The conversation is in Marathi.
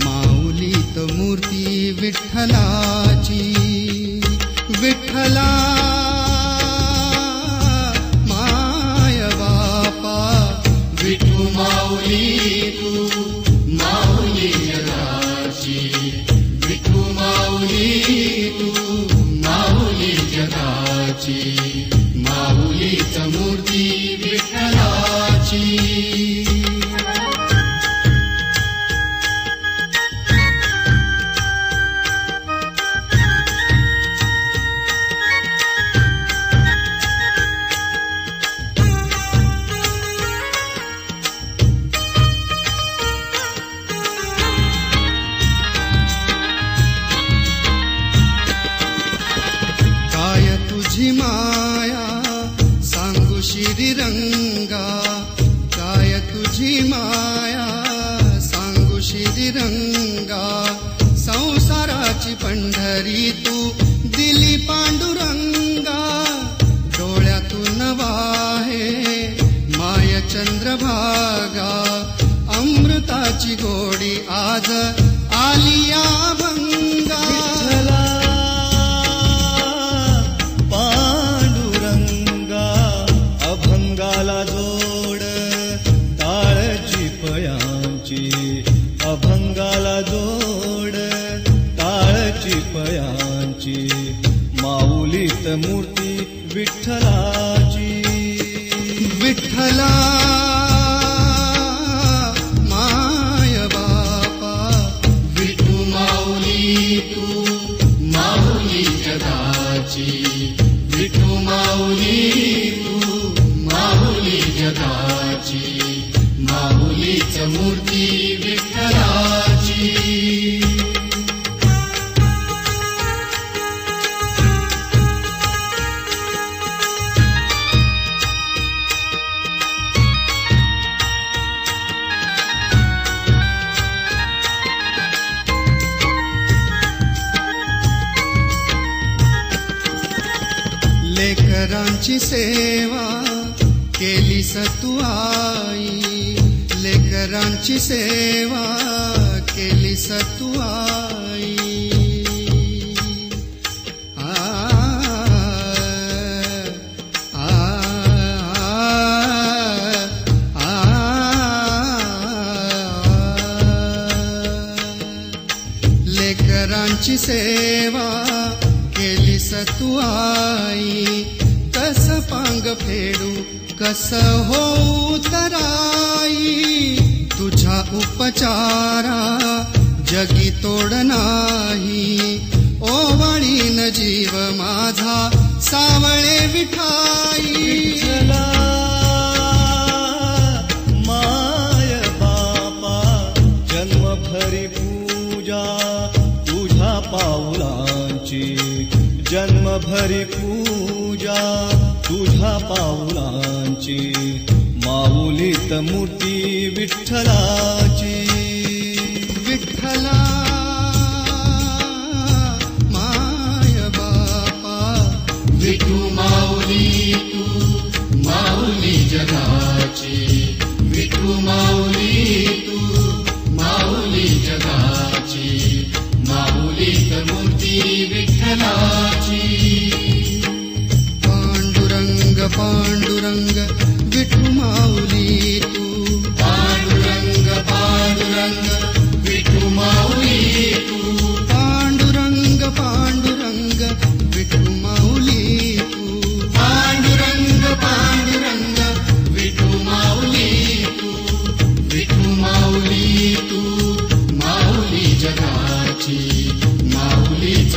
माऊलीत मूर्ती विठ्ठलाची. विठ्ठला माय बापा विठू माऊली तू माऊली जगाची. विठू माऊली तू माऊली जगाची. माऊलीच मूर्ती विठ्ठलाची. माया सांगू श्रीरंगा. काय तुझी माया सांगू श्रीरंगा. संसाराची पंढरी तू दिली पांडुरंगा. डोळ्यातून वाहे माय चंद्रभागा. अमृताची गोडी आज आलिया भंगा. अभंगाला जोड टाळची पयांची. माऊलीत मूर्ती विठ्ठलाची. विठ्ठला माय बापा विठू माऊली तू माऊली जगाची. विठू माऊली तू माऊली जगाची. माऊलीच मूर्ती विठ्ठलाची. लेकरांची सेवा केलीस तू आई. लेकरांची सेवा केलीस तू आई. आ आ आ लेकरांची सेवा केलीस तू आई. कस पांग फेडू कस होऊ तराई. तुझ्या उपचारा जगी तोड नाही. ओवाळीन जीव माझा सावळे विठाई. विठ्ठला माय बापा जन्मभरी पूजा तुझ्या पाऊलांची. जन्मभरी पूजा तुझ्या पाऊलांची. माऊलीत मूर्ती विठ्ठलाची. विठ्ठला माय बापा विठू माऊली तू माऊली जगाची. विठू माऊली तू माऊली जगाची. माऊलीत मूर्ती विठ्ठलाची. पांडुरंग पांडुरंग विठू माऊली तू. पांडुरंग पांडुरंग विठू माऊली तू. पांडुरंग पांडुरंग विठू माऊली तू. पांडुरंग पांडुरंग विठू माऊली तू. विठू माऊली तू माऊली जगाची. माऊलीच